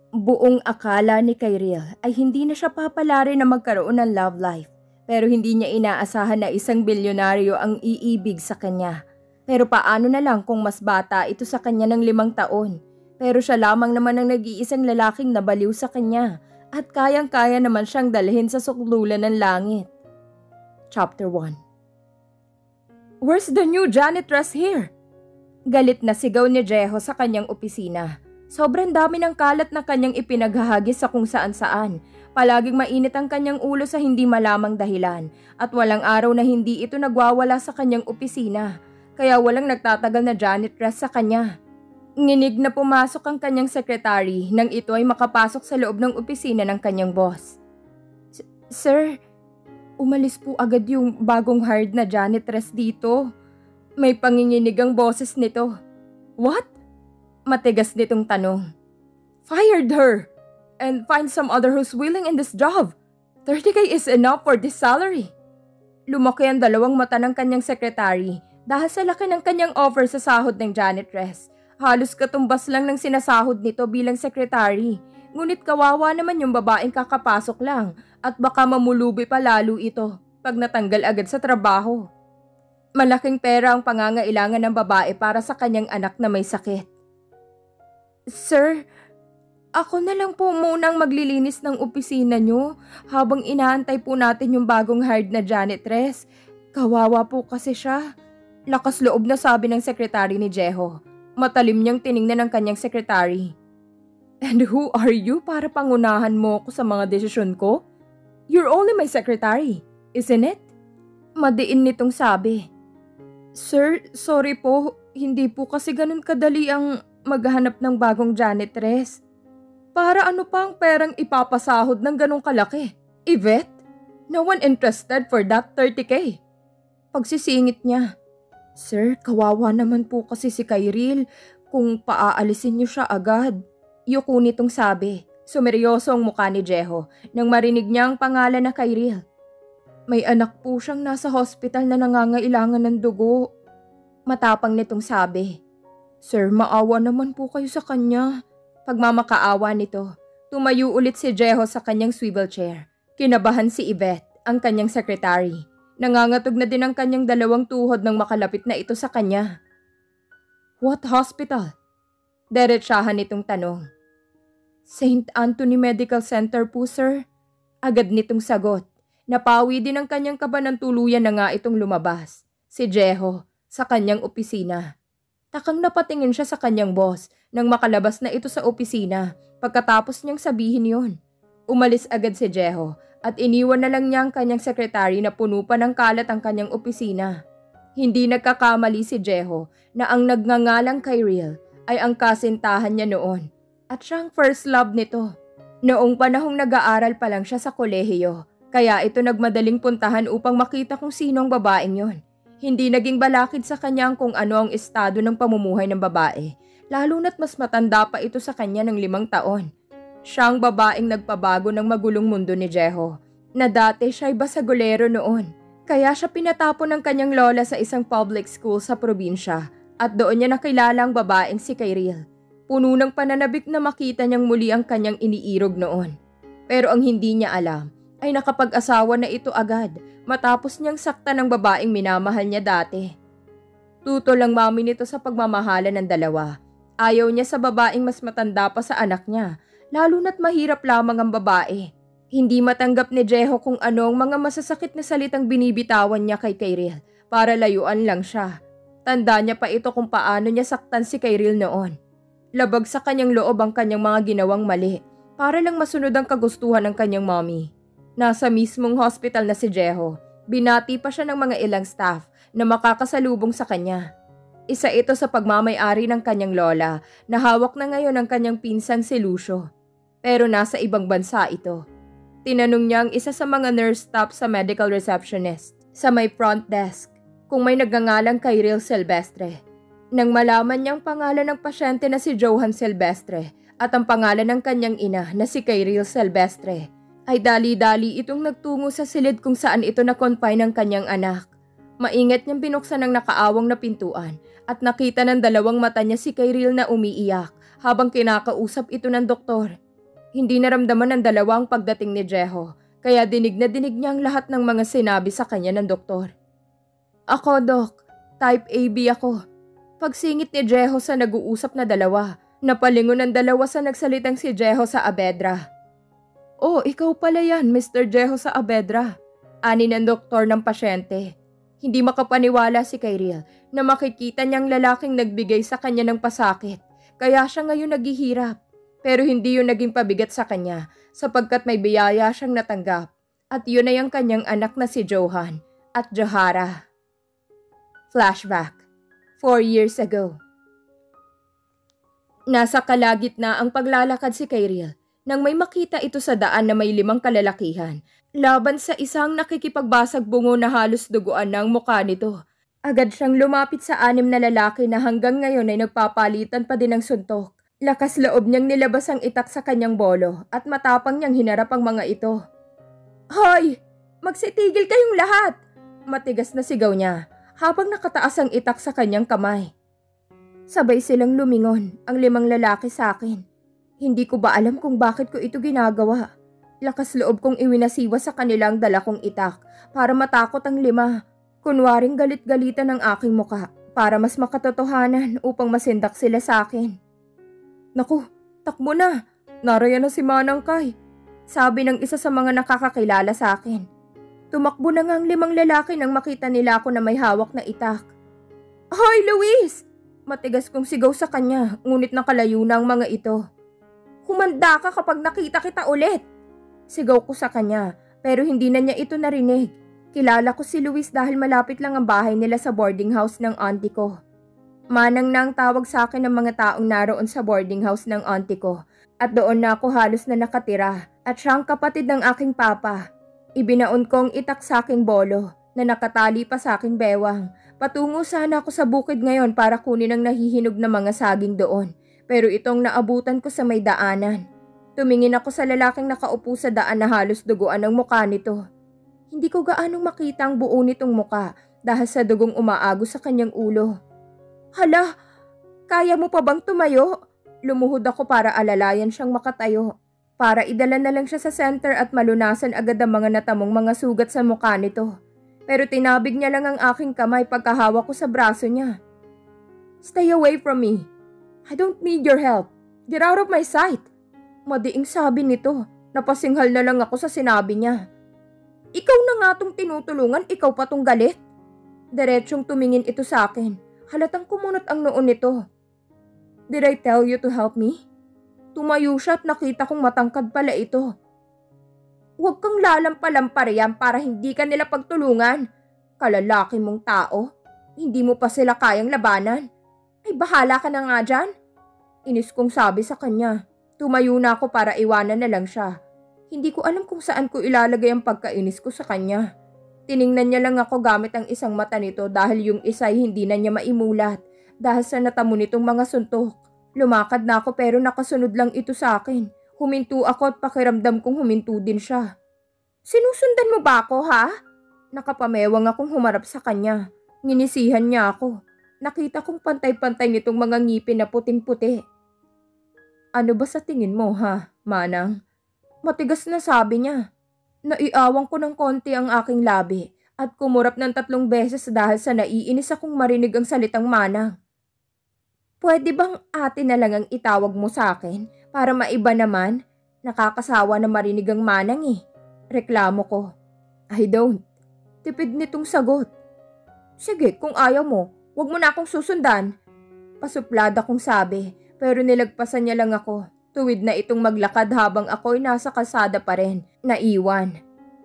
Buong akala ni Kyril ay hindi na siya papalari na magkaroon ng love life, pero hindi niya inaasahan na isang bilyonaryo ang iibig sa kanya. Pero paano na lang kung mas bata ito sa kanya ng 5 taon, pero siya lamang naman ang nag-iisang lalaking nabaliw sa kanya at kayang-kaya naman siyang dalhin sa suklulan ng langit. Chapter 1. "Where's the new janitress here?" Galit na sigaw ni Jeho sa kanyang opisina. Sobrang dami ng kalat na kanyang ipinaghahagis sa kung saan-saan. Palaging mainit ang kanyang ulo sa hindi malamang dahilan at walang araw na hindi ito nagwawala sa kanyang opisina. Kaya walang nagtatagal na janitress sa kanya. Nginig na pumasok ang kanyang sekretary nang ito ay makapasok sa loob ng opisina ng kanyang boss. "Sir, umalis po agad yung bagong hired na janitress dito." May panginginig ang boses nito. "What?" Matigas nitong tanong. "Fired her! And find some other who's willing in this job. 30K is enough for this salary." Lumaki ang dalawang mata ng kanyang sekretary dahil sa laki ng kanyang offer sa sahod ng janitress. Halos katumbas lang ng sinasahod nito bilang sekretary. Ngunit kawawa naman yung babaeng kakapasok lang at baka mamulubi pa lalo ito pag natanggal agad sa trabaho. Malaking pera ang pangangailangan ng babae para sa kanyang anak na may sakit. "Sir, ako na lang po munang maglilinis ng opisina nyo habang inaantay po natin yung bagong hired na janitress. Kawawa po kasi siya." Lakas loob na sabi ng sekretary ni Jeho. Matalim niyang tiningnan ng kanyang sekretary. "And who are you para pangunahan mo ko sa mga desisyon ko? You're only my secretary, isn't it?" Madiin nitong sabi. "Sir, sorry po. Hindi po kasi ganun kadali ang maghanap ng bagong janitress. Para ano pa ang perang ipapasahod ng ganong kalaki? Yvette, no one interested for that 30K. Pagsisingit niya. "Sir, kawawa naman po kasi si Kyril kung paaalisin niyo siya agad." Yuko nitong sabi. Sumeryoso ang mukha ni Jeho nang marinig niya ang pangalan na Kyril. "May anak po siyang nasa hospital na nangangailangan ng dugo." Matapang nitong sabi. "Sir, maawa naman po kayo sa kanya." Pagmamakaawa nito, tumayo ulit si Jeho sa kanyang swivel chair. Kinabahan si Yvette, ang kanyang sekretary. Nangangatog na din ang kanyang dalawang tuhod nang makalapit na ito sa kanya. "What hospital?" Diretsahan nitong tanong. "St. Anthony Medical Center po, sir." Agad nitong sagot. Napawi din ang kanyang kaba ng tuluyan na nga itong lumabas. Si Jeho, sa kanyang opisina. Takang napatingin siya sa kanyang boss nang makalabas na ito sa opisina pagkatapos niyang sabihin yon. Umalis agad si Jeho at iniwan na lang niya ang kanyang sekretary na puno pa ng kalat ang kanyang opisina. Hindi nagkakamali si Jeho na ang nagngangalang Kyril ay ang kasintahan niya noon at siyang first love nito. Noong panahong nag-aaral pa lang siya sa kolehiyo, kaya ito nagmadaling puntahan upang makita kung sino ang babaeng yon. Hindi naging balakid sa kanya kung ano ang estado ng pamumuhay ng babae, lalo na't mas matanda pa ito sa kanya ng 5 taon. Siya ang babaeng nagpabago ng magulong mundo ni Jeho, na dati siya'y basagulero noon. Kaya siya pinatapon ng kanyang lola sa isang public school sa probinsya at doon niya nakilala ang babaeng si Kyril. Puno ng pananabik na makita niyang muli ang kanyang iniirog noon. Pero ang hindi niya alam ay nakapag-asawa na ito agad matapos niyang sakta ng babaeng minamahal niya dati. Tutol ang mami nito sa pagmamahalan ng dalawa. Ayaw niya sa babaeng mas matanda pa sa anak niya, lalo na't mahirap lamang ang babae. Hindi matanggap ni Jeho kung ano ang mga masasakit na salitang binibitawan niya kay Kyril para layuan lang siya. Tanda niya pa ito kung paano niya saktan si Kyril noon. Labag sa kanyang loob ang kanyang mga ginawang mali para lang masunod ang kagustuhan ng kanyang mommy. Nasa mismong hospital na si Jeho, binati pa siya ng mga ilang staff na makakasalubong sa kanya. Isa ito sa pagmamay-ari ng kanyang lola na hawak na ngayon ng kanyang pinsang si Lucio. Pero nasa ibang bansa ito. Tinanong niya ang isa sa mga nurse staff sa medical receptionist sa may front desk kung may nagngangalang Kyril Silvestre. Nang malaman niyang pangalan ng pasyente na si Johan Silvestre at ang pangalan ng kanyang ina na si Kyril Silvestre, ay dali-dali itong nagtungo sa silid kung saan ito na-confine ng kanyang anak. Maingat niyang binuksan ang nakaawang na pintuan at nakita ng dalawang mata niya si Kyril na umiiyak habang kinakausap ito ng doktor. Hindi naramdaman ng dalawa ang pagdating ni Jeho, kaya dinig na dinig niya ang lahat ng mga sinabi sa kanya ng doktor. Ako, Doc. Type AB ako. Pagsingit ni Jeho sa nag-uusap na dalawa, napalingon ng dalawa sa nagsalitang si Jeho sa Abedra. Oh, ikaw pala yan, Mr. Jeho sa Abedra. Ani ng doktor ng pasyente. Hindi makapaniwala si Kyril na makikita niyang lalaking nagbigay sa kanya ng pasakit, kaya siya ngayon naghihirap. Pero hindi yun naging pabigat sa kanya sapagkat may biyaya siyang natanggap at yun ay ang kanyang anak na si Johan at Johara. Flashback. 4 years ago. Nasa kalagitnaan ang paglalakad si Kyril nang may makita ito sa daan na may 5 kalalakihan laban sa isang nakikipagbasag bungo na halos duguan ng mukha nito. Agad siyang lumapit sa 6 na lalaki na hanggang ngayon ay nagpapalitan pa din ng suntok. Lakas loob niyang nilabas ang itak sa kanyang bolo at matapang niyang hinarap ang mga ito. Hoy! Magsitigil kayong lahat! Matigas na sigaw niya habang nakataas ang itak sa kanyang kamay. Sabay silang lumingon, ang 5 lalaki sa akin. Hindi ko ba alam kung bakit ko ito ginagawa. Lakas loob kong iwinasiwa sa kanilang dala kong itak para matakot ang 5. Kunwaring galit-galitan ang aking muka para mas makatotohanan upang masindak sila sa akin. Naku, takbo na. Narayan na si Manang Kay. Sabi ng isa sa mga nakakakilala sa akin. Tumakbo na nga ang 5 lalaki nang makita nila ako na may hawak na itak. Hoy, Luis! Matigas kong sigaw sa kanya, ngunit nakalayo na ang mga ito. Humanda ka kapag nakita kita ulit! Sigaw ko sa kanya, pero hindi na niya ito narinig. Kilala ko si Luis dahil malapit lang ang bahay nila sa boarding house ng auntie ko. Manang na ang tawag sa akin ng mga taong naroon sa boarding house ng auntie ko, at doon na ako halos na nakatira, at siya ang kapatid ng aking papa. Ibinaon kong itak sa aking bolo na nakatali pa sa aking bewang. Patungo sana ako sa bukid ngayon para kunin ang nahihinog na mga saging doon. Pero itong naabutan ko sa may daanan. Tumingin ako sa lalaking nakaupo sa daan na halos duguan ang mukha nito. Hindi ko gaanong makita ang buo nitong muka dahil sa dugong umaago sa kanyang ulo. Hala, kaya mo pa bang tumayo? Lumuhod ako para alalayan siyang makatayo. Para idala na lang siya sa center at malunasan agad ang mga natamong mga sugat sa mukha nito. Pero tinabig niya lang ang aking kamay pagkahawak ko sa braso niya. Stay away from me. I don't need your help. Get out of my sight. Madiing sabi nito. Napasinghal na lang ako sa sinabi niya. Ikaw na nga tong tinutulungan, ikaw pa tong galit. Diretsyong tumingin ito sa akin. Halatang kumunot ang noon nito. Did I tell you to help me? Tumayo siya at nakita kong matangkad pala ito. Huwag kang lalampalampariyan para hindi ka nila pagtulungan. Kalalaki mong tao. Hindi mo pa sila kayang labanan. Ay bahala ka na nga dyan. Inis kong sabi sa kanya. Tumayo na ako para iwanan na lang siya. Hindi ko alam kung saan ko ilalagay ang pagkainis ko sa kanya. Tiningnan niya lang ako gamit ang isang mata nito dahil yung isa ay hindi na niya maimulat dahil sa natamo nitong mga suntok. Lumakad na ako pero nakasunod lang ito sa akin. Huminto ako at pakiramdam kong huminto din siya. Sinusundan mo ba ako, ha? Nakapamewang akong humarap sa kanya. Nginisihan niya ako. Nakita kong pantay-pantay nitong mga ngipin na puting-puti. Ano ba sa tingin mo, ha, Manang? Matigas na sabi niya. Naiawang ko ng konti ang aking labi at kumurap ng 3 beses dahil sa naiinis akong marinig ang salitang Manang. Pwede bang ate na lang ang itawag mo sa akin para maiba naman? Nakakasawa na marinig ang Manang eh. Reklamo ko. I don't. Tipid nitong sagot. Sige, kung ayaw mo, wag mo na akong susundan. Pasuplada kong sabi, pero nilagpasan niya lang ako. Tuwid na itong maglakad habang ako'y nasa kalsada pa rin, naiwan.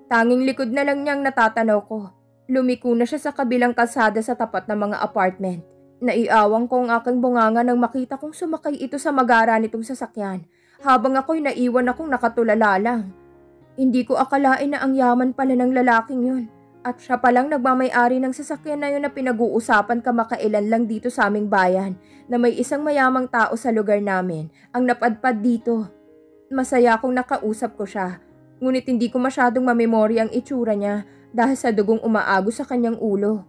Tanging likod na lang niyang natatanaw ko. Lumiko na siya sa kabilang kalsada sa tapat ng mga apartment. Naiawang ko ang aking bunganga nang makita kong sumakay ito sa magara nitong sasakyan, habang ako'y naiwan akong nakatulala lang. Hindi ko akalain na ang yaman pala ng lalaking yun, at siya palang nagmamay-ari ng sasakyan na yun na pinag-uusapan kamakailan lang dito sa aming bayan, na may isang mayamang tao sa lugar namin ang napadpad dito. Masaya akong nakausap ko siya, ngunit hindi ko masyadong mamemorya ang itsura niya dahil sa dugong umaago sa kanyang ulo.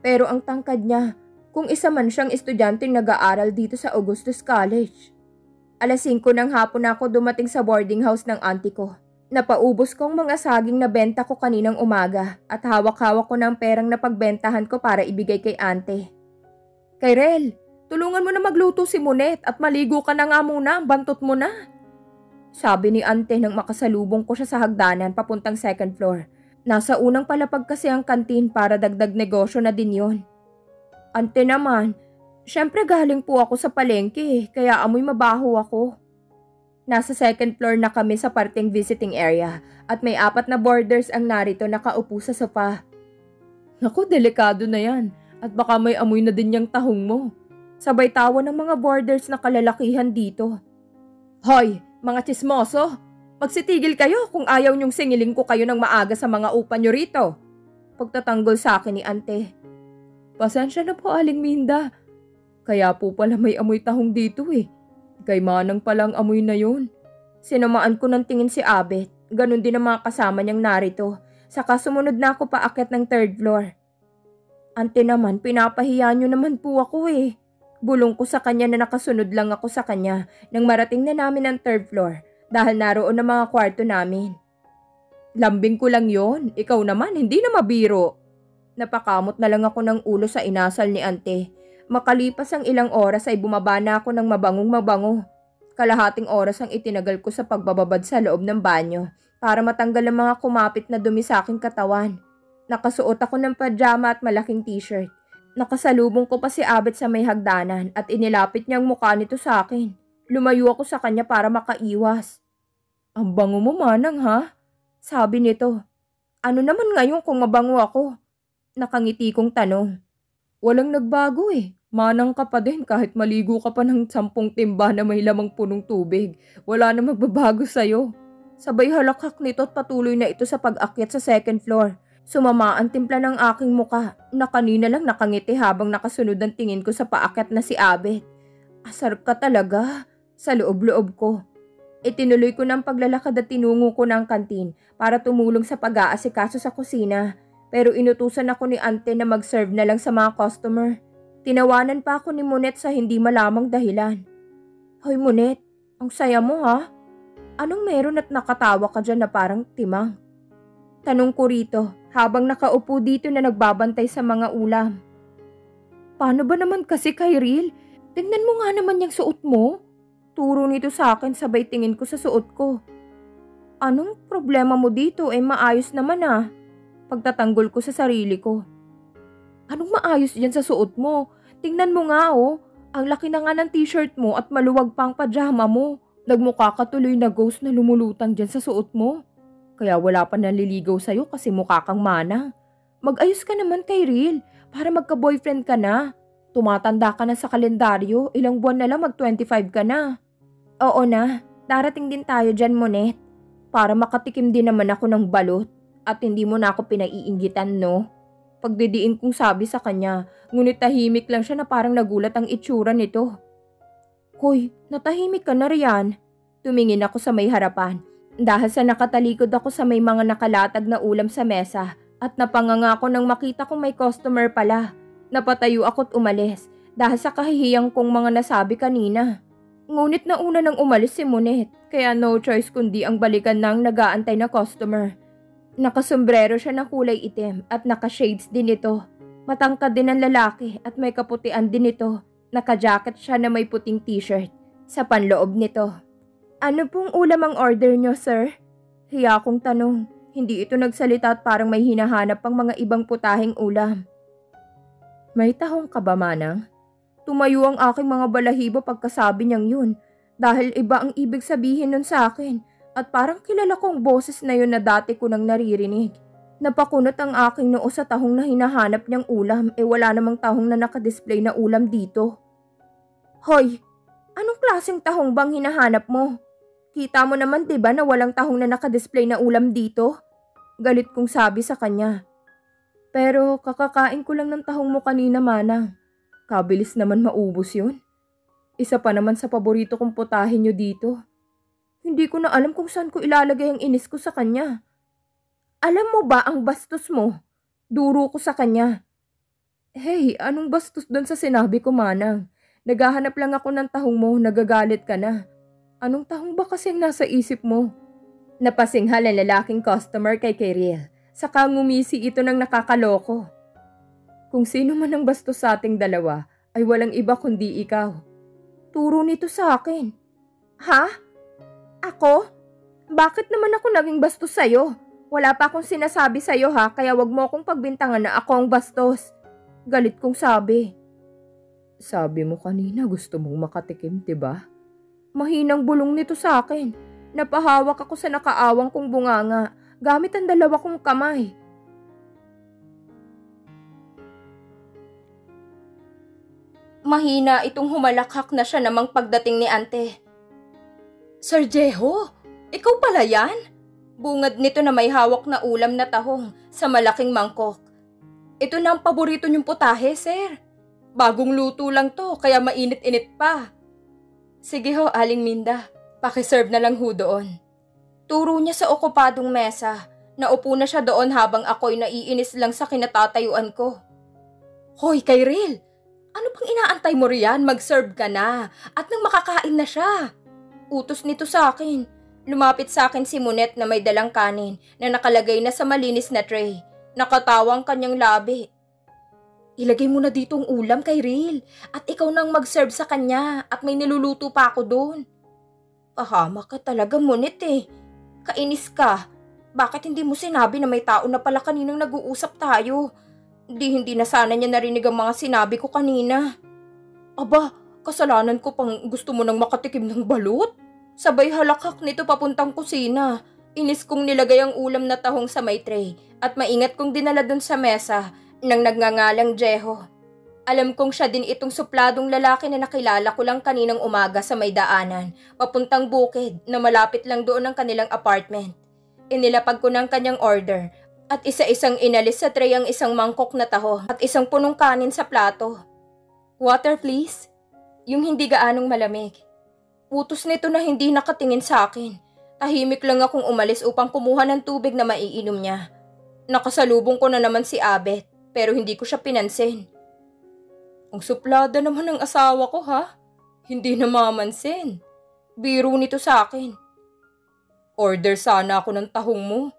Pero ang tangkad niya, kung isa man siyang estudyanteng nag-aaral dito sa Augustus College. 5:00 ng hapon ako dumating sa boarding house ng auntie ko. Napaubos kong mga saging na benta ko kaninang umaga at hawak-hawak ko ng perang napagbentahan ko para ibigay kay ante. Kairel, tulungan mo na magluto si Monet at maligo ka na nga muna, bantot mo na. Sabi ni ante nang makasalubong ko siya sa hagdanan papuntang second floor. Nasa unang palapag kasi ang kantin para dagdag negosyo na din yon. Ante naman, syempre galing po ako sa palengke kaya amoy mabaho ako. Nasa second floor na kami sa parting visiting area at may 4 na boarders ang narito nakaupo sa sofa. Naku, delikado na yan at baka may amoy na din yung tahong mo. Sabay tawa ng mga boarders na kalalakihan dito. Hoy, mga tsismoso! Magsitigil kayo kung ayaw niyong singiling ko kayo ng maaga sa mga upa niyo rito. Pagtatanggol sa akin ni ante. Pasensya na po, Aling Minda. Kaya po pala may amoy tahong dito eh. Kay Manang palang amoy na yun. Sinamaan ko ng tingin si Abet. Ganon din ang mga kasama niyang narito. Saka sumunod na ako paakyat ng 3rd floor. Ante naman, pinapahiya niyo naman po ako eh. Bulong ko sa kanya na nakasunod lang ako sa kanya nang marating na namin ang 3rd floor dahil naroon ang mga kwarto namin. Lambing ko lang yon, ikaw naman hindi na mabiro. Napakamot na lang ako ng ulo sa inasal ni ante. Makalipas ang ilang oras ay bumaba na ako ng mabangong-mabango. Kalahating oras ang itinagal ko sa pagbababad sa loob ng banyo para matanggal ang mga kumapit na dumi sa aking katawan. Nakasuot ako ng pajama at malaking t-shirt. Nakasalubong ko pa si Abet sa may hagdanan at inilapit niya ang mukha nito sa akin. Lumayo ako sa kanya para makaiwas. Ang bango mo, Manang, ha? Sabi nito. Ano naman ngayon kung mabango ako? Nakangiti kong tanong. Walang nagbago eh. Manang ka pa din kahit maligo ka pa ng 10 timba na may lamang punong tubig. Wala na magbabago sa'yo. Sabay halakhak nito at patuloy na ito sa pag-akyat sa 2nd floor. Sumama ang timpla ng aking muka na kanina lang nakangiti habang nakasunod ang tingin ko sa paakyat na si Abet. Asar ka talaga, sa loob-loob ko. Itinuloy ko ng paglalakad at tinungo ko ng kantin para tumulong sa pag-aasikaso sa kusina. Pero inutusan ako ni ante na mag-serve na lang sa mga customer. Tinawanan pa ako ni Monet sa hindi malamang dahilan. Hoy Monet, ang saya mo ha? Anong meron at nakatawa ka dyan na parang timang? Tanong ko rito habang nakaupo dito na nagbabantay sa mga ulam. Paano ba naman kasi Kairil? Tingnan mo nga naman yung suot mo. Turo nito sa akin sabay tingin ko sa suot ko. Anong problema mo dito? Maayos naman ah. Pagtatanggol ko sa sarili ko. Anong maayos dyan sa suot mo? Tingnan mo nga oh. Ang laki na nga ng t-shirt mo at maluwag pa ang pajama mo. Nagmukha ka tuloy na ghost na lumulutang dyan sa suot mo. Kaya wala pa naliligaw sa'yo kasi mukha kang Manang. Mag-ayos ka naman Kairil para magka-boyfriend ka na. Tumatanda ka na sa kalendaryo, ilang buwan na lang mag-25 ka na. Oo na, darating din tayo dyan Monet. Para makatikim din naman ako ng balot. At hindi mo na ako pinaiinggitan, no? Pagdidiin kong sabi sa kanya, ngunit tahimik lang siya na parang nagulat ang itsura nito. Hoy, natahimik ka na riyan. Tumingin ako sa may harapan. Dahil sa nakatalikod ako sa may mga nakalatag na ulam sa mesa at napanganga ako nang makita kong may customer pala. Napatayo ako't umalis dahil sa kahihiyang kong mga nasabi kanina. Ngunit nauna nang umalis si Monet, kaya no choice kundi ang balikan ng nag-aantay na customer. Nakasombrero siya na kulay itim at naka-shades din ito. Matangkad din ang lalaki at may kaputian din ito. Naka-jacket siya na may puting t-shirt. Sa panloob nito. Ano pong ulam ang order nyo, sir? Hiya kong tanong. Hindi ito nagsalita at parang may hinahanap pang mga ibang putahing ulam. May tahong ka ba, Manang? Tumayo ang aking mga balahibo pagkasabi niyang yun. Dahil iba ang ibig sabihin nun sa akin. At parang kilala kong boses na yun na dati ko nang naririnig. Napakunot ang aking noo sa tahong na hinahanap niyang ulam wala namang tahong na nakadisplay na ulam dito. Hoy, anong klaseng tahong bang hinahanap mo? Kita mo naman diba na walang tahong na nakadisplay na ulam dito? Galit kong sabi sa kanya. Pero kakakain ko lang ng tahong mo kanina Manang. Kabilis naman maubos yun. Isa pa naman sa paborito kong putahin nyo dito. Hindi ko na alam kung saan ko ilalagay ang inis ko sa kanya. Alam mo ba ang bastos mo? Duro ko sa kanya. Hey, anong bastos doon sa sinabi ko Manang? Naghahanap lang ako ng tahong mo, nagagalit ka na. Anong tahong ba kasing nasa isip mo? Napasinghal ang lalaking customer kay Kirill. Saka ngumisi ito ng nakakaloko. Kung sino man ang bastos sa ating dalawa ay walang iba kundi ikaw. Turo nito sa akin. Ha? Ako? Bakit naman ako naging bastos sa'yo? Wala pa akong sinasabi sa'yo ha, kaya wag mo akong pagbintangan na ako ang bastos. Galit kong sabi. Sabi mo kanina gusto mong makatikim, diba? Mahinang bulong nito sa akin. Napahawak ako sa nakaawang kong bunganga gamit ang dalawa kong kamay. Mahina itong humalakhak na siya namang pagdating ni ante. Sir Jeho, ikaw pala yan? Bungad nito na may hawak na ulam na tahong sa malaking mangkok. Ito na ang paborito niyong putahe, sir. Bagong luto lang to, kaya mainit-init pa. Sige ho, Aling Minda. Pakiserve na lang ho doon. Turo niya sa okupadong mesa. Naupo na siya doon habang ako'y naiinis lang sa kinatatayuan ko. Hoy, Kyril! Ano pang inaantay mo riyan? Mag-serve ka na. At nang makakain na siya. Utos nito sa akin. Lumapit sa akin si Monet na may dalang kanin na nakalagay na sa malinis na tray. Nakatawang kanyang labi. Ilagay mo na dito ang ulam, Kyril. At ikaw nang mag-serve sa kanya at may niluluto pa ako doon. Pahamak ka talaga, Monet eh. Kainis ka. Bakit hindi mo sinabi na may tao na pala kaninang nag-uusap tayo? Hindi na sana niya narinig ang mga sinabi ko kanina. Aba, kasalanan ko pang gusto mo nang makatikim ng balut? Sabay halakhak nito papuntang kusina. Inis kong nilagay ang ulam na tahong sa may tray at maingat kong dinala dun sa mesa nang nagngangalang Jeho. Alam kong siya din itong supladong lalaki na nakilala ko lang kaninang umaga sa may daanan, papuntang bukid na malapit lang doon ang kanilang apartment. Inilapag ko ng kanyang order at isa-isang inalis sa tray ang isang mangkok na taho at isang punong kanin sa plato. Water please? Yung hindi gaanong malamig. Utos nito na hindi nakatingin sa akin. Tahimik lang akong umalis upang kumuha ng tubig na maiinom niya. Nakasalubong ko na naman si Abet pero hindi ko siya pinansin. Ang suplada naman ng asawa ko ha? Hindi na mamansin. Biro nito sa akin. Order sana ako ng tahong mo.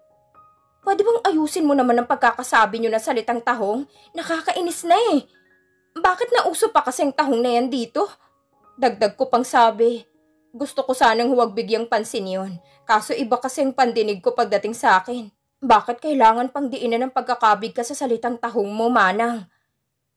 Pwede bang ayusin mo naman ang pagkakasabi niyo na salitang tahong? Nakakainis na eh. Bakit nauso pa kasing tahong na yan dito? Dagdag ko pang sabi. Gusto ko sanang huwag bigyang pansin yun. Kaso iba kasing pandinig ko pagdating sa akin. Bakit kailangan pang diinan ng pagkakabig ka sa salitang tahong mo, Manang?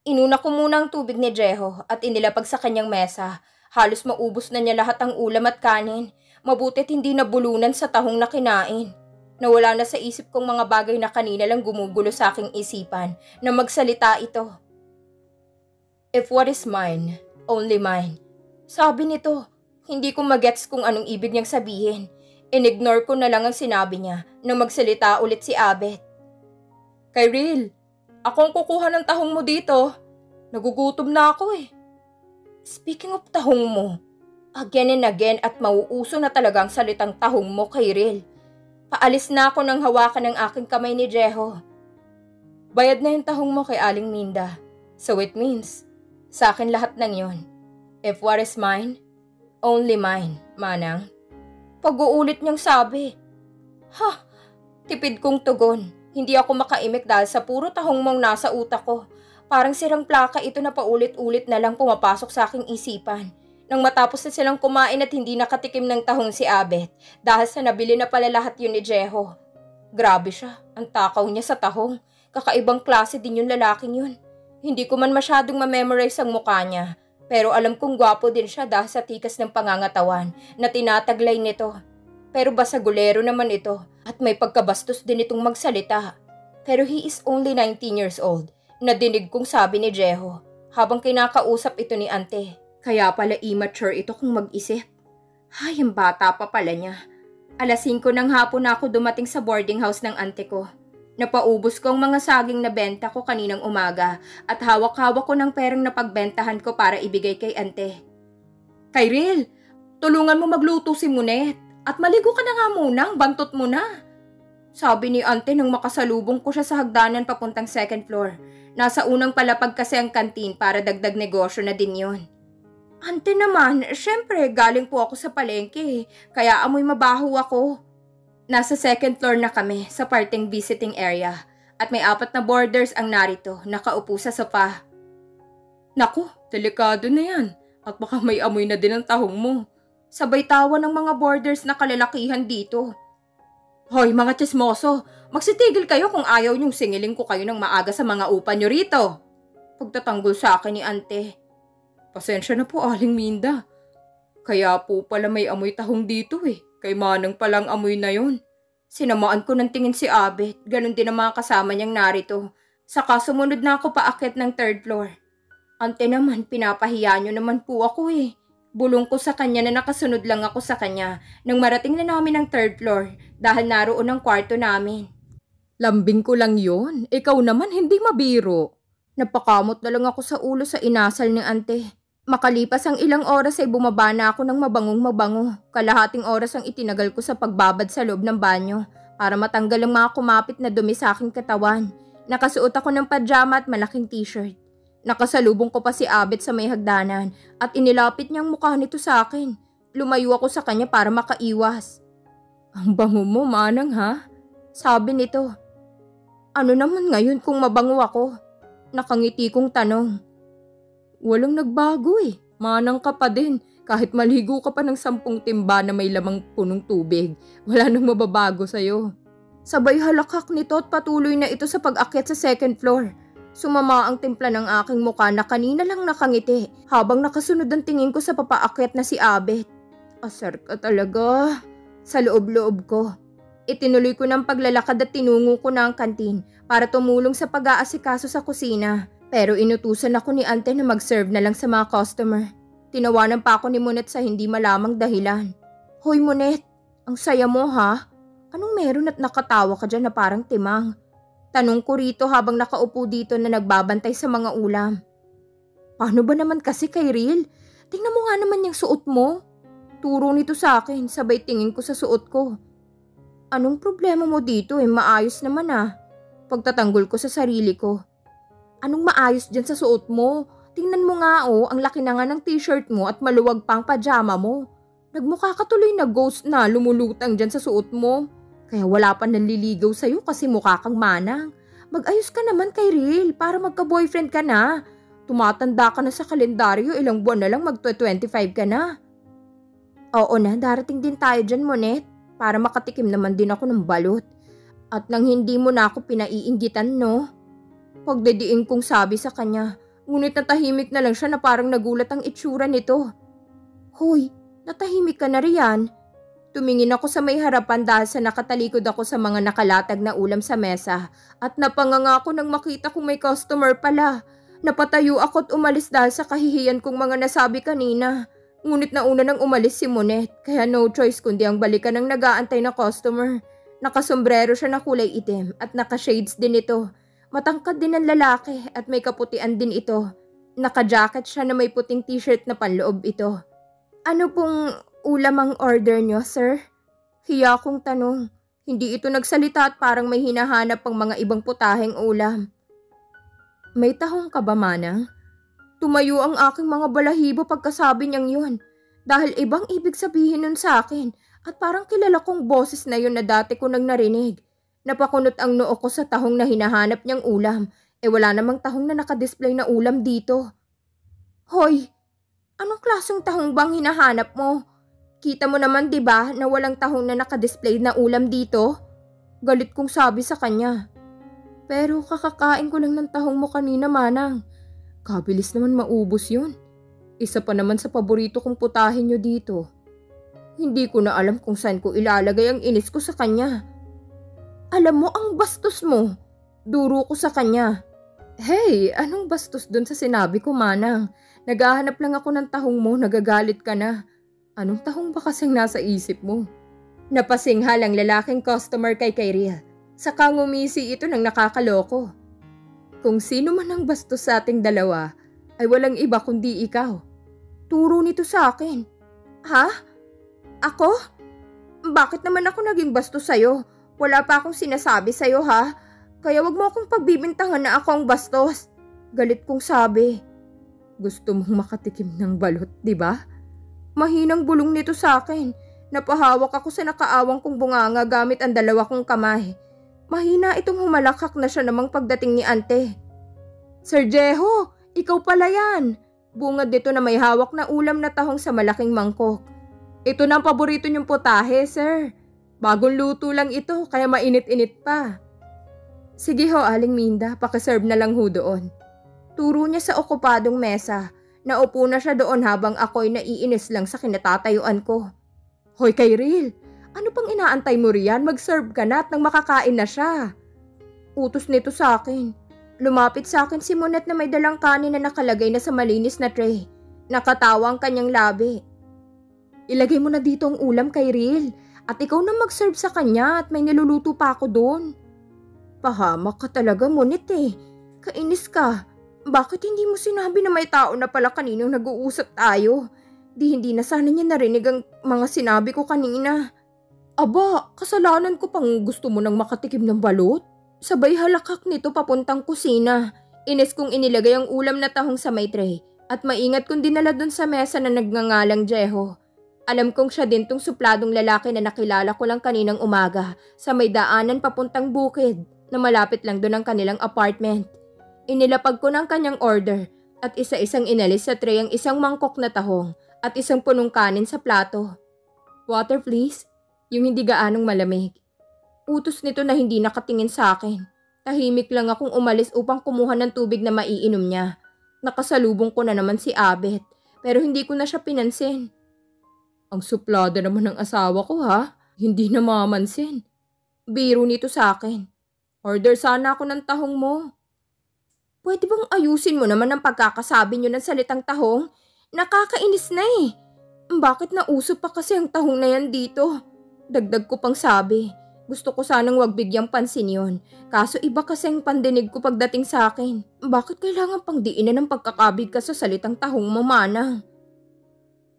Inuna ko muna ang tubig ni Jeho at inilapag sa kanyang mesa. Halos maubos na niya lahat ang ulam at kanin. Mabuti't hindi nabulunan sa tahong na kinain. Nawala na sa isip kong mga bagay na kanina lang gumugulo sa aking isipan na magsalita ito. If what is mine, only mine. Sabi nito, hindi ko magets kung anong ibig niyang sabihin. Inignore ko na lang ang sinabi niya nang magsalita ulit si Abet. Kyril, akong kukuha ng tahong mo dito. Nagugutom na ako eh. Speaking of tahong mo, again and again at mauuso na talaga ang salitang tahong mo, Kyril. Paalis na ako nang hawakan ng aking kamay ni Jeho. Bayad na yung tahong mo kay Aling Minda. So it means, sa akin lahat ng yon. If what is mine, only mine, Manang. Pag-uulit niyang sabi. Ha, tipid kong tugon. Hindi ako makaimik dahil sa puro tahong mong nasa utak ko. Parang sirang plaka ito na paulit-ulit na lang pumapasok sa aking isipan. Nang matapos na silang kumain at hindi nakatikim ng tahong si Abet dahil sa nabili na pala lahat yun ni Jeho. Grabe siya, ang takaw niya sa tahong. Kakaibang klase din yung lalaking yun. Hindi ko man masyadong ma-memorize ang mukha niya. Pero alam kong gwapo din siya dahil sa tikas ng pangangatawan na tinataglay nito. Pero basagulero naman ito at may pagkabastos din itong magsalita. Pero he is only 19 years old, nadinig kong sabi ni Jeho habang kinakausap ito ni Ante. Kaya pala immature ito kung mag-isip. Ay, ang bata pa pala niya. 5:00 ng hapon na ako dumating sa boarding house ng ante ko. Napaubos ko ang mga saging na benta ko kaninang umaga at hawak-hawak ko ng perang napagbentahan ko para ibigay kay ante. Kyril, tulungan mo magluto si Monet at maligo ka na nga muna, ang bantot mo na. Sabi ni ante nang makasalubong ko siya sa hagdanan papuntang second floor. Nasa unang palapag kasi ang kantin para dagdag negosyo na din yon. Ante naman, syempre galing po ako sa palengke kaya amoy mabaho ako. Nasa second floor na kami sa parting visiting area at may 4 na boarders ang narito nakaupo sa sofa. Naku, delikado na yan at baka may amoy na din ang tahong mo. Sabay tawa ng mga boarders na kalalakihan dito. Hoy mga tsismoso, magsitigil kayo kung ayaw niyong singiling ko kayo ng maaga sa mga upa niyo rito. Pagtatanggol sa akin ni ante. Pasensya na po Aling Minda. Kaya po pala may amoy tahong dito Kay Manang palang amoy na yon. Sinamaan ko ng tingin si Abet, ganun din ang mga kasama niyang narito. Saka sumunod na ako paakyat ng 3rd floor. Ante naman, pinapahiya niyo naman po ako Bulong ko sa kanya na nakasunod lang ako sa kanya nang marating na namin ang 3rd floor dahil naroon ang kwarto namin. Lambing ko lang yon, ikaw naman hindi mabiro. Napakamot na lang ako sa ulo sa inasal ni ante. Makalipas ang ilang oras ay bumaba na ako ng mabangong mabango. Kalahating oras ang itinagal ko sa pagbabad sa loob ng banyo para matanggal ang mga kumapit na dumi sa aking katawan. Nakasuot ako ng pajama at malaking t-shirt. Nakasalubong ko pa si Abet sa may hagdanan at inilapit niyang mukha nito sa akin. Lumayo ako sa kanya para makaiwas. Ang bango mo, Manang ha? Sabi nito. Ano naman ngayon kung mabango ako? Nakangiti kong tanong. Walang nagbago Manang ka pa din. Kahit maligo ka pa ng 10 timba na may lamang punong tubig, wala nang mababago sa'yo. Sabay halakak nito at patuloy na ito sa pag-akyat sa 2nd floor. Sumama ang timpla ng aking mukha na kanina lang nakangiti habang nakasunod ang tingin ko sa papaakyat na si Abet. Asar ka talaga. Sa loob-loob ko. Itinuloy ko ng paglalakad at tinungo ko na ang kantin para tumulong sa pag-aasikaso sa kusina. Pero inutusan ako ni ante na mag-serve na lang sa mga customer. Tinawanan pa ako ni Monet sa hindi malamang dahilan. Hoy Monet, ang saya mo ha? Anong meron at nakatawa ka dyan na parang timang? Tanong ko rito habang nakaupo dito na nagbabantay sa mga ulam. Paano ba naman kasi kay Real? Tingnan mo nga naman yung suot mo. Turo nito sa akin, sabay tingin ko sa suot ko. Anong problema mo dito maayos naman Pagtatanggol ko sa sarili ko. Anong maayos dyan sa suot mo? Tingnan mo nga ang laki na nga ng t-shirt mo at maluwag pa ang pajama mo. Nagmukha ka tuloy na ghost na lumulutang dyan sa suot mo. Kaya wala pa nanliligaw sa'yo kasi mukha kang Manang. Mag-ayos ka naman kay Real para magka-boyfriend ka na. Tumatanda ka na sa kalendaryo, ilang buwan na lang mag-25 ka na. Oo na, darating din tayo dyan Monet para makatikim naman din ako ng balot. At nang hindi mo na ako pinaiinggitan no? Pagdadiin kong sabi sa kanya, ngunit natahimik na lang siya na parang nagulat ang itsura nito. Hoy, natahimik ka na riyan. Tumingin ako sa may harapan dahil sa nakatalikod ako sa mga nakalatag na ulam sa mesa at napanganga ako nang makita kong may customer pala. Napatayo ako at umalis dahil sa kahihiyan kong mga nasabi kanina. Ngunit nauna nang umalis si Monet kaya no choice kundi ang balikan ng nag-aantay na customer. Nakasombrero siya na kulay itim at naka-shades din ito. Matangkad din ang lalaki at may kaputian din ito. Naka-jacket siya na may puting t-shirt na panloob ito. Ano pong ulam ang order niyo, sir? Hiya kong tanong. Hindi ito nagsalita at parang may hinahanap pang mga ibang putaheng ulam. May tahong ka ba, Manang? Tumayo ang aking mga balahibo pagkasabi niyang yun. Dahil ibang ibig sabihin nun sa akin at parang kilala kong boses na yun na dati ko nang narinig. Napakunot ang noo ko sa tahong na hinahanap niyang ulam. Wala namang tahong na nakadisplay na ulam dito. Hoy, anong klaseng tahong bang hinahanap mo? Kita mo naman 'di ba na walang tahong na nakadisplay na ulam dito? Galit kong sabi sa kanya. Pero kakakain ko lang ng tahong mo kanina, Manang. Kabilis naman maubos yun. Isa pa naman sa paborito kong putahin nyo dito. Hindi ko na alam kung saan ko ilalagay ang inis ko sa kanya. Alam mo ang bastos mo. Duro ko sa kanya. Hey, anong bastos dun sa sinabi ko, Manang? Naghahanap lang ako ng tahong mo, nagagalit ka na. Anong tahong ba kasing nasa isip mo? Napasinghal ang lalaking customer kay Real. Saka ngumisi ito ng nakakaloko. Kung sino man ang bastos sa ating dalawa, ay walang iba kundi ikaw. Turo nito sa akin. Ha? Ako? Bakit naman ako naging bastos sa'yo? Wala pa akong sinasabi sa'yo ha? Kaya wag mo akong pagbibintangan na ako ang bastos. Galit kong sabi. Gusto mong makatikim ng balot, di ba? Mahinang bulong nito sa akin. Napahawak ako sa nakaawang kong bunganga gamit ang dalawa kong kamay. Mahina itong humalakhak na siya namang pagdating ni ante. Sir Jeho, ikaw pala yan. Bungad dito na may hawak na ulam na tahong sa malaking mangkok. Ito na ang paborito niyong potahe, sir. Bagong luto lang ito, kaya mainit-init pa. Sige ho, Aling Minda, pakiserve na lang ho doon. Turo niya sa okupadong mesa. Naupo na siya doon habang ako'y naiinis lang sa kinatatayuan ko. Hoy Kyril, ano pang inaantay mo riyan? Mag-serve ka na at nang makakain na siya. Utos nito sa akin. Lumapit sa akin si Monet na may dalang kanin na nakalagay na sa malinis na tray. Nakatawa ang kanyang labi. Ilagay mo na dito ang ulam, Kyril, at ikaw na mag-serve sa kanya at may niluluto pa ako doon. Pahamak ka talaga, Monet eh. Kainis ka. Bakit hindi mo sinabi na may tao na pala kaninang nag-uusap tayo? Hindi na sana niya narinig ang mga sinabi ko kanina. Aba, kasalanan ko pang gusto mo nang makatikim ng balot? Sabay halakak nito papuntang kusina. Inis kong inilagay ang ulam na tahong sa may tray at maingat kong dinala dun sa mesa na nagngangalang Jeho. Alam kong siya din tong supladong lalaki na nakilala ko lang kaninang umaga sa may daanan papuntang bukid na malapit lang doon ang kanilang apartment. Inilapag ko ng kanyang order at isa-isang inalis sa tray ang isang mangkok na tahong at isang punong kanin sa plato. Water please, yung hindi gaanong malamig. Utos nito na hindi nakatingin sa akin. Tahimik lang akong umalis upang kumuha ng tubig na maiinom niya. Nakasalubong ko na naman si Abet pero hindi ko na siya pinansin. Ang suplada naman ng asawa ko ha, hindi na mamansin. Biro nito sa akin. Order sana ako ng tahong mo. Pwede bang ayusin mo naman ang pagkakasabi niyo ng salitang tahong? Nakakainis na eh. Bakit nauso pa kasi ang tahong na yan dito? Dagdag ko pang sabi. Gusto ko sanang wag bigyang pansin yun. Kaso iba kasi ang pandinig ko pagdating sa akin. Bakit kailangan pang diinan ng pagkakabig ka sa salitang tahong mo, Manang?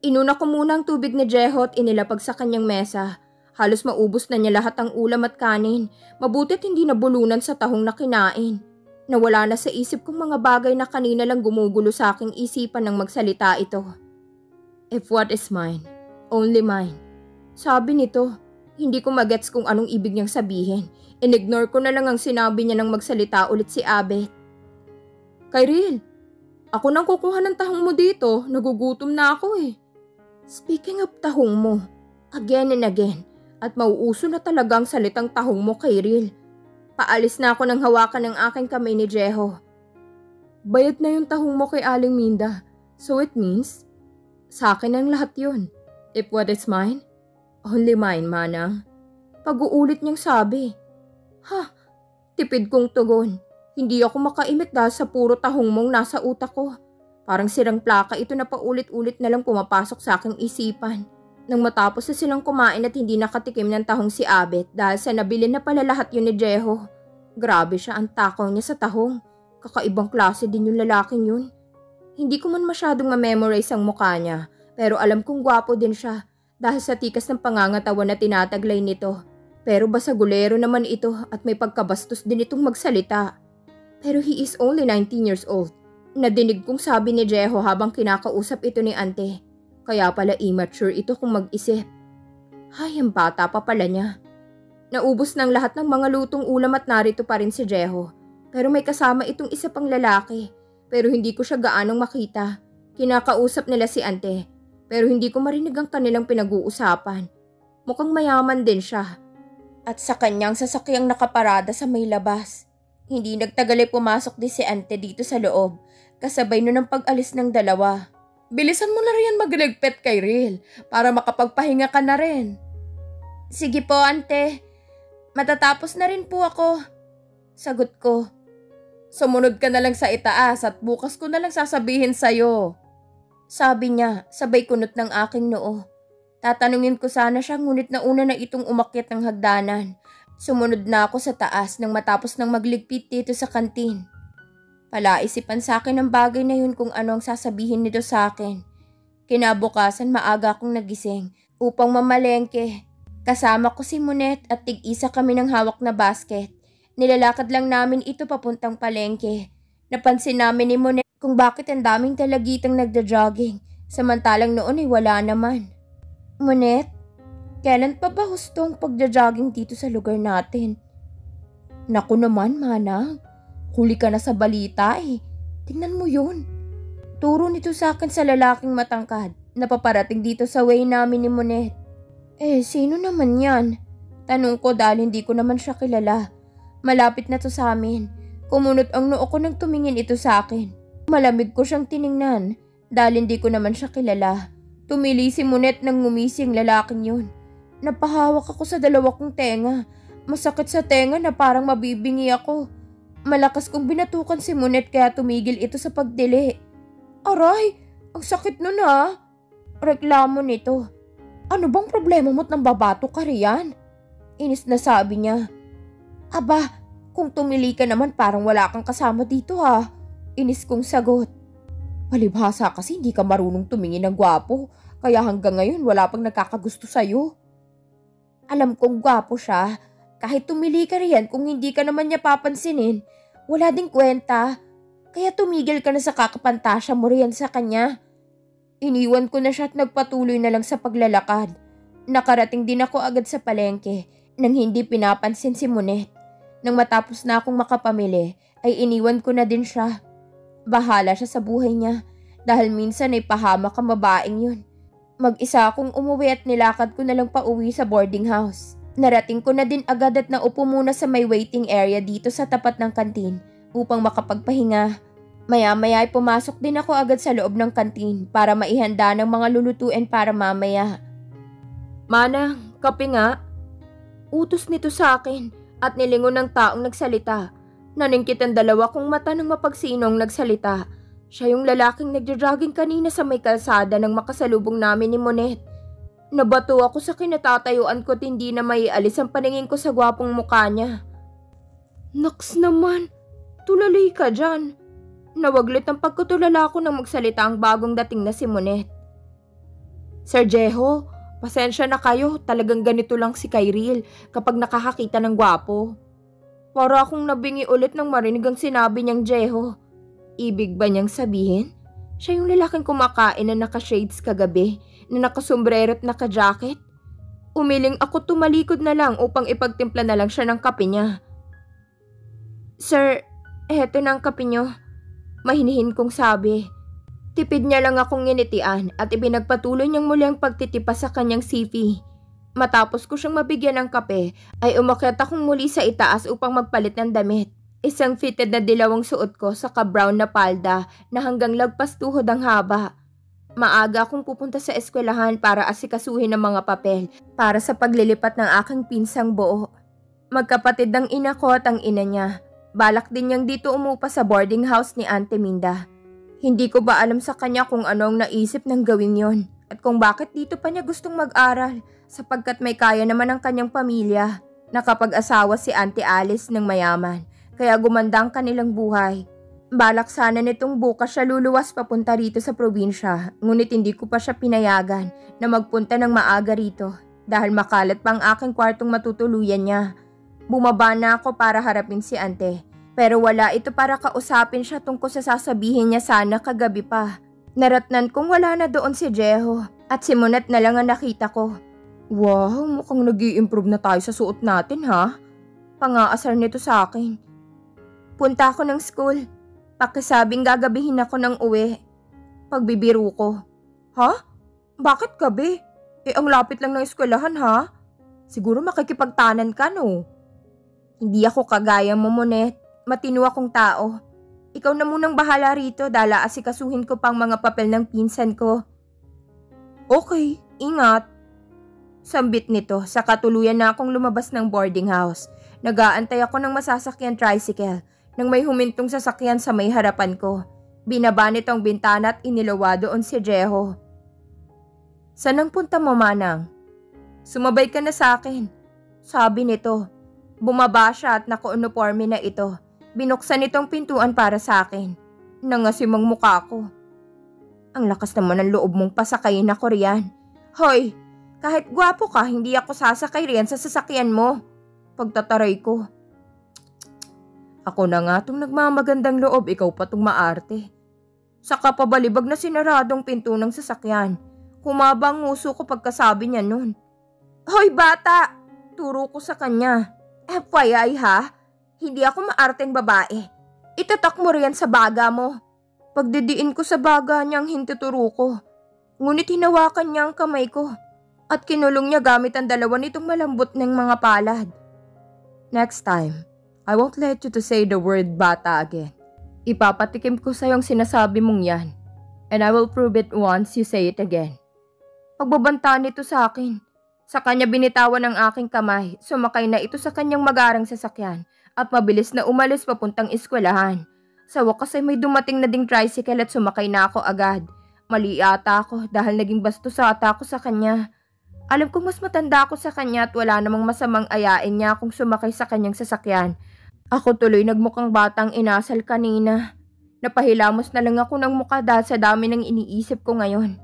Inuna ko muna ang tubig ni Jeho at inilapag sa kanyang mesa. Halos maubos na niya lahat ang ulam at kanin. Mabutit hindi nabulunan sa tahong na kinain. Nawala na sa isip kong mga bagay na kanina lang gumugulo sa aking isipan nang magsalita ito. If what is mine, only mine. Sabi nito, hindi ko magets kung anong ibig niyang sabihin. Inignore ko na lang ang sinabi niya nang magsalita ulit si Abet. Kyril, ako nang kukuha ng tahong mo dito, nagugutom na ako eh. Speaking of tahong mo, again and again, at mauuso na talaga ang salitang tahong mo, Kyril. Paalis na ako ng hawakan ng aking kamay ni Jeho. Bayad na yung tahong mo kay Aling Minda. So it means, sa akin ang lahat yun. If what is mine, only mine, Manang. Pag-uulit niyang sabi. Ha, tipid kong tugon. Hindi ako makaimik dahil sa puro tahong mong nasa utak ko. Parang sirang plaka ito na paulit-ulit na lang pumapasok sa aking isipan. Nang matapos na silang kumain at hindi nakatikim ng tahong si Abet dahil sa nabili na pala lahat yun ni Jeho. Grabe siya ang takaw niya sa tahong. Kakaibang klase din yung lalaking yun. Hindi ko man masyadong ma-memorize ang mukha niya pero alam kong gwapo din siya dahil sa tikas ng pangangatawan na tinataglay nito. Pero basagulero naman ito at may pagkabastos din itong magsalita. Pero he is only 19 years old. Nadinig kong sabi ni Jeho habang kinakausap ito ni Ante. Kaya pala immature ito kung mag-isip. Ay, ang bata pa pala niya. Naubos ng lahat ng mga lutong ulam at narito pa rin si Jeho. Pero may kasama itong isa pang lalaki. Pero hindi ko siya gaanong makita. Kinakausap nila si Ante. Pero hindi ko marinig ang kanilang pinag-uusapan. Mukhang mayaman din siya. At sa kanyang sasakyang nakaparada sa may labas. Hindi nagtagal ay pumasok din si Ante dito sa loob. Kasabay nun ang pag-alis ng dalawa. Bilisan mo na riyan magligpit, Kyril, para makapagpahinga ka na rin. Sige po, Ante. Matatapos na rin po ako. Sagot ko. Sumunod ka na lang sa itaas at bukas ko na lang sasabihin sa'yo. Sabi niya, sabay kunot ng aking noo. Tatanungin ko sana siya ngunit nauna na itong umakyat ng hagdanan. Sumunod na ako sa taas nang matapos ng magligpit dito sa kantin. Palaisipan sa akin ang bagay na yun kung ano ang sasabihin nito sa akin. Kinabukasan maaga akong nagising upang mamalengke. Kasama ko si Monet at tig-isa kami ng hawak na basket. Nilalakad lang namin ito papuntang palengke. Napansin namin ni Monet kung bakit ang daming dalagitang nagja-jogging, samantalang noon ay wala naman. Monet, kailan pa ba husto ang pagja-jogging dito sa lugar natin? Naku naman, Manang. Huli ka na sa balita eh. Tingnan mo yun. Turo nito sa akin sa lalaking matangkad na paparating dito sa way namin ni Monet. Sino naman yan? Tanong ko dahil hindi ko naman siya kilala. Malapit na to sa amin. Kumunot ang noo ko nang tumingin ito sa akin. Malamig ko siyang tiningnan dahil hindi ko naman siya kilala. Tumili si Monet nang ngumising lalaking yun. Napahawak ako sa dalawa kong tenga. Masakit sa tenga na parang mabibingi ako. Malakas kong binatukan si Monet kaya tumigil ito sa pagdili. Aray, ang sakit nun ha. Reklamo nito. Ano bang problema mo't nang babato ka riyan? Inis na sabi niya. Aba, kung tumili ka naman parang wala kang kasama dito ha. Inis kong sagot. Palibhasa kasi hindi ka marunong tumingin ng gwapo. Kaya hanggang ngayon wala pang nagkakagusto sa'yo. Alam kong gwapo siya. Kahit tumili ka riyan kung hindi ka naman niya papansinin, wala ding kwenta. Kaya tumigil ka na sa kakapantasya mo riyan sa kanya. Iniwan ko na siya at nagpatuloy na lang sa paglalakad. Nakarating din ako agad sa palengke nang hindi pinapansin si Monet. Nang matapos na akong makapamili, ay iniwan ko na din siya. Bahala siya sa buhay niya dahil minsan ay pahamak ang babaeng yun. Mag-isa akong umuwi at nilakad ko na lang pauwi sa boarding house. Narating ko na din agad at naupo muna sa may waiting area dito sa tapat ng kantin upang makapagpahinga. Maya-maya ay pumasok din ako agad sa loob ng kantin para maihanda ng mga lulutuin para mamaya. Manang, kape nga. Utos nito sa akin at nilingon ng taong nagsalita. Naningkit ang dalawa kong mata ng mapagsinong nagsalita. Siya yung lalaking nagja-jogging kanina sa may kalsada nang makasalubong namin ni Monet. Nabato ako sa kinatatayuan ko at hindi na maialis ang paningin ko sa gwapong mukha niya. Naks naman, tulalay ka dyan. Nawaglit ang pagkatulala ko nang magsalita ang bagong dating na si Monet. Sir Jeho, pasensya na kayo, talagang ganito lang si Kyril kapag nakakakita ng gwapo. Para akong nabingi ulit nang marinig ang sinabi niyang Jeho. Ibig ba niyang sabihin? Siya yung lalaking kumakain na naka-shades kagabi, na nakasombrero at naka-jacket? Umiling ako tumalikod na lang upang ipagtimpla na lang siya ng kape niya. Sir, eto na ang kape niyo. Mahinihin kong sabi. Tipid niya lang akong nginitian at ibinagpatuloy niyang muli ang pagtitipa sa kanyang CV. Matapos ko siyang mabigyan ng kape, ay umakyat akong muli sa itaas upang magpalit ng damit. Isang fitted na dilawang suot ko saka brown na palda na hanggang lagpas tuhod ang haba. Maaga akong pupunta sa eskwelahan para asikasuhin ang mga papel para sa paglilipat ng aking pinsang buo. Magkapatid ang ina ko at ang ina niya. Balak din niyang dito umupa sa boarding house ni Auntie Minda. Hindi ko ba alam sa kanya kung ano ang naisip ng gawin yon at kung bakit dito pa niya gustong mag-aral sapagkat may kaya naman ang kanyang pamilya. Nakapag-asawa si Auntie Alice ng mayaman. Kaya gumanda ang kanilang buhay. Balak sana nitong bukas siya luluwas papunta rito sa probinsya, ngunit hindi ko pa siya pinayagan na magpunta ng maaga rito dahil makalat pa ang aking kwartong matutuluyan niya. Bumaba na ako para harapin si Ante, pero wala ito para kausapin siya tungkol sa sasabihin niya sana kagabi pa. Naratnan kong wala na doon si Jeho at si Monet na lang ang nakita ko. Wow, mukhang nag-i-improve na tayo sa suot natin ha? Pangaasar nito sa akin. Punta ako ng school. Pakisabing gagabihin ako ng uwi. Pagbibiro ko. Ha? Bakit gabi? Ang lapit lang ng eskwelahan ha? Siguro makikipagtanan ka no? Hindi ako kagaya mo, Monet. Matino akong tao. Ikaw na munang bahala rito dahil asikasuhin ko pang mga papel ng pinsan ko. Okay, ingat. Sambit nito, sa katuluyan na akong lumabas ng boarding house. Nag-aantay ako ng masasakyan tricycle nang may humintong sasakyan sa may harapan ko. Binaba nito ang bintana at inilawa doon si Jeho. Saan ang punta mo, Manang? Sumabay ka na sa akin. Sabi nito. Bumaba siya at naka-uniforme na ito. Binuksan nitong pintuan para sa akin. Nangasim ang mukha ko. Ang lakas naman ng loob mong pasakayin ako riyan. Hoy, kahit gwapo ka, hindi ako sasakay riyan sa sasakyan mo. Pagtataray ko. Ako na nga tong nagmamagandang loob, ikaw pa tong maarte. Saka pabalibag na sinaradong pinto ng sasakyan. Humaba ang nguso ko pagkasabi niya nun. Hoy bata! Turo ko sa kanya. FYI ha, hindi ako maarteng babae. Itatak mo riyan sa baga mo. Pagdidiin ko sa baga niya ang hintuturo ko. Ngunit hinawakan niya ang kamay ko at kinulong niya gamit ang dalawa nitong malambot ng mga palad. Next time, I won't let you to say the word bata again. Ipapatikim ko sa yung sinasabi mong yan. And I will prove it once you say it again. Pagbabanta nito sa akin. Sa kanya binitawan ang aking kamay, sumakay na ito sa kanyang magarang sasakyan at mabilis na umalis papuntang eskwelahan. Sa wakas ay may dumating na ding tricycle at sumakay na ako agad. Mali ata ako dahil naging bastos ata ako sa kanya. Alam kong mas matanda ako sa kanya at wala namang masamang ayain niya akong sumakay sa kanyang sasakyan. Ako tuloy nagmukhang batang inasal kanina. Napahilamos na lang ako ng mukha dahil sa dami ng iniisip ko ngayon.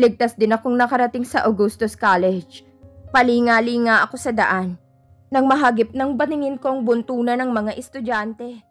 Ligtas din akong nakarating sa Augustus College. Palinga-linga ako sa daan. Nang mahagip ng baningin ko ang buntunan ng mga estudyante.